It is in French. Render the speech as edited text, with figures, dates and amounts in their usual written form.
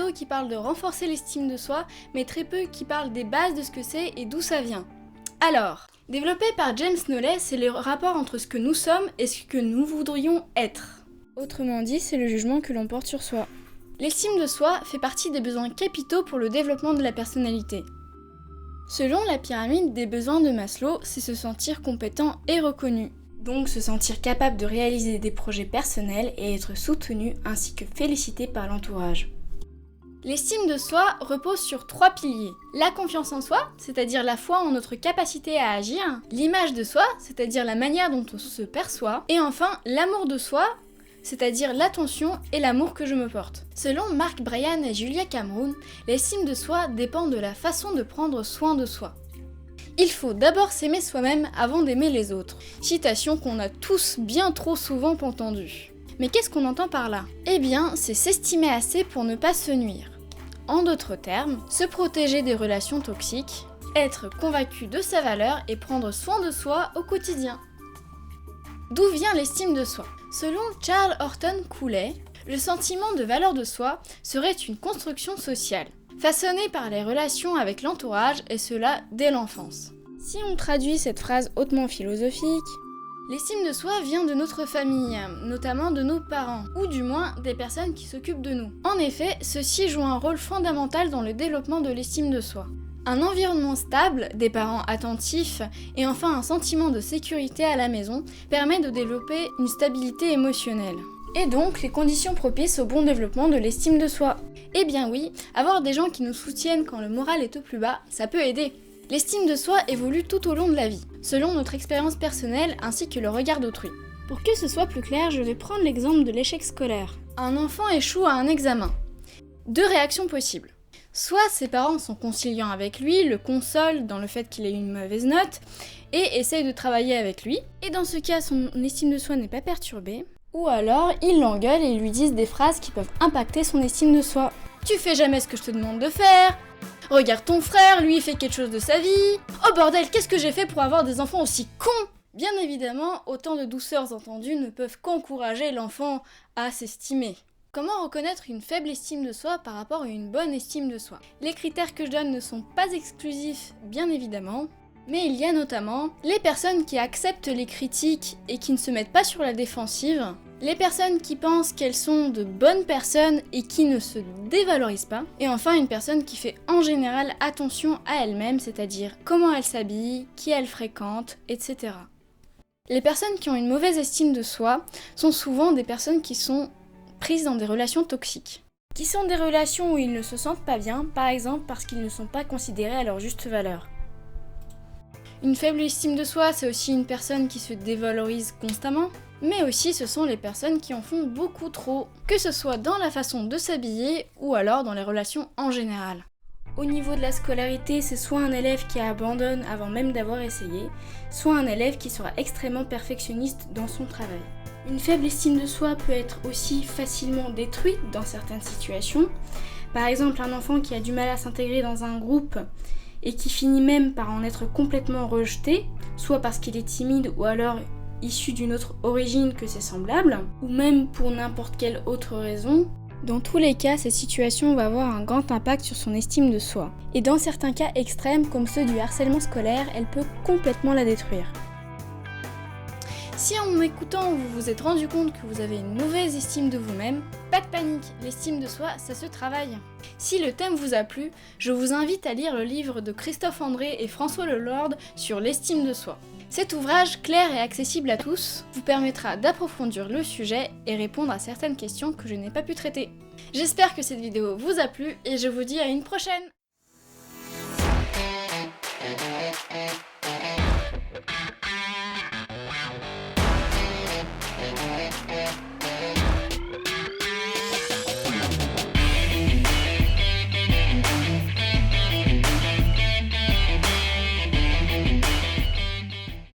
vidéos qui parlent de renforcer l'estime de soi, mais très peu qui parlent des bases de ce que c'est et d'où ça vient. Alors, développé par James Knowles, c'est le rapport entre ce que nous sommes et ce que nous voudrions être. Autrement dit, c'est le jugement que l'on porte sur soi. L'estime de soi fait partie des besoins capitaux pour le développement de la personnalité. Selon la pyramide des besoins de Maslow, c'est se sentir compétent et reconnu. Donc se sentir capable de réaliser des projets personnels et être soutenu ainsi que félicité par l'entourage. L'estime de soi repose sur 3 piliers. La confiance en soi, c'est-à-dire la foi en notre capacité à agir. L'image de soi, c'est-à-dire la manière dont on se perçoit. Et enfin, l'amour de soi, c'est-à-dire l'attention et l'amour que je me porte. Selon Mark Bryan et Julia Cameron, l'estime de soi dépend de la façon de prendre soin de soi. Il faut d'abord s'aimer soi-même avant d'aimer les autres. Citation qu'on a tous bien trop souvent entendue. Mais qu'est-ce qu'on entend par là ? Eh bien, c'est s'estimer assez pour ne pas se nuire. En d'autres termes, se protéger des relations toxiques, être convaincu de sa valeur et prendre soin de soi au quotidien. D'où vient l'estime de soi ? Selon Charles Horton Cooley, le sentiment de valeur de soi serait une construction sociale, façonnée par les relations avec l'entourage et cela dès l'enfance. Si on traduit cette phrase hautement philosophique, l'estime de soi vient de notre famille, notamment de nos parents, ou du moins des personnes qui s'occupent de nous. En effet, ceux-ci jouent un rôle fondamental dans le développement de l'estime de soi. Un environnement stable, des parents attentifs et enfin un sentiment de sécurité à la maison permet de développer une stabilité émotionnelle. Et donc les conditions propices au bon développement de l'estime de soi. Eh bien oui, avoir des gens qui nous soutiennent quand le moral est au plus bas, ça peut aider. L'estime de soi évolue tout au long de la vie, selon notre expérience personnelle ainsi que le regard d'autrui. Pour que ce soit plus clair, je vais prendre l'exemple de l'échec scolaire. Un enfant échoue à un examen. 2 réactions possibles. Soit ses parents sont conciliants avec lui, le consolent dans le fait qu'il ait eu une mauvaise note, et essayent de travailler avec lui, et dans ce cas son estime de soi n'est pas perturbée. Ou alors, ils l'engueulent et lui disent des phrases qui peuvent impacter son estime de soi. Tu fais jamais ce que je te demande de faire. Regarde ton frère, lui il fait quelque chose de sa vie. Oh bordel, qu'est-ce que j'ai fait pour avoir des enfants aussi cons ? Bien évidemment, autant de douceurs entendues ne peuvent qu'encourager l'enfant à s'estimer. Comment reconnaître une faible estime de soi par rapport à une bonne estime de soi ? Les critères que je donne ne sont pas exclusifs, bien évidemment, mais il y a notamment les personnes qui acceptent les critiques et qui ne se mettent pas sur la défensive, les personnes qui pensent qu'elles sont de bonnes personnes et qui ne se dévalorisent pas, et enfin une personne qui fait en général attention à elle-même, c'est-à-dire comment elle s'habille, qui elle fréquente, etc. Les personnes qui ont une mauvaise estime de soi sont souvent des personnes qui sont prises dans des relations toxiques, qui sont des relations où ils ne se sentent pas bien, par exemple parce qu'ils ne sont pas considérés à leur juste valeur. Une faible estime de soi, c'est aussi une personne qui se dévalorise constamment, mais aussi ce sont les personnes qui en font beaucoup trop, que ce soit dans la façon de s'habiller ou alors dans les relations en général. Au niveau de la scolarité, c'est soit un élève qui abandonne avant même d'avoir essayé, soit un élève qui sera extrêmement perfectionniste dans son travail. Une faible estime de soi peut être aussi facilement détruite dans certaines situations. Par exemple, un enfant qui a du mal à s'intégrer dans un groupe et qui finit même par en être complètement rejeté, soit parce qu'il est timide ou alors issu d'une autre origine que ses semblables, ou même pour n'importe quelle autre raison. Dans tous les cas, cette situation va avoir un grand impact sur son estime de soi. Et dans certains cas extrêmes, comme ceux du harcèlement scolaire, elle peut complètement la détruire. Si en m'écoutant, vous vous êtes rendu compte que vous avez une mauvaise estime de vous-même, pas de panique, l'estime de soi, ça se travaille. Si le thème vous a plu, je vous invite à lire le livre de Christophe André et François Lelord sur l'estime de soi. Cet ouvrage, clair et accessible à tous, vous permettra d'approfondir le sujet et répondre à certaines questions que je n'ai pas pu traiter. J'espère que cette vidéo vous a plu et je vous dis à une prochaine!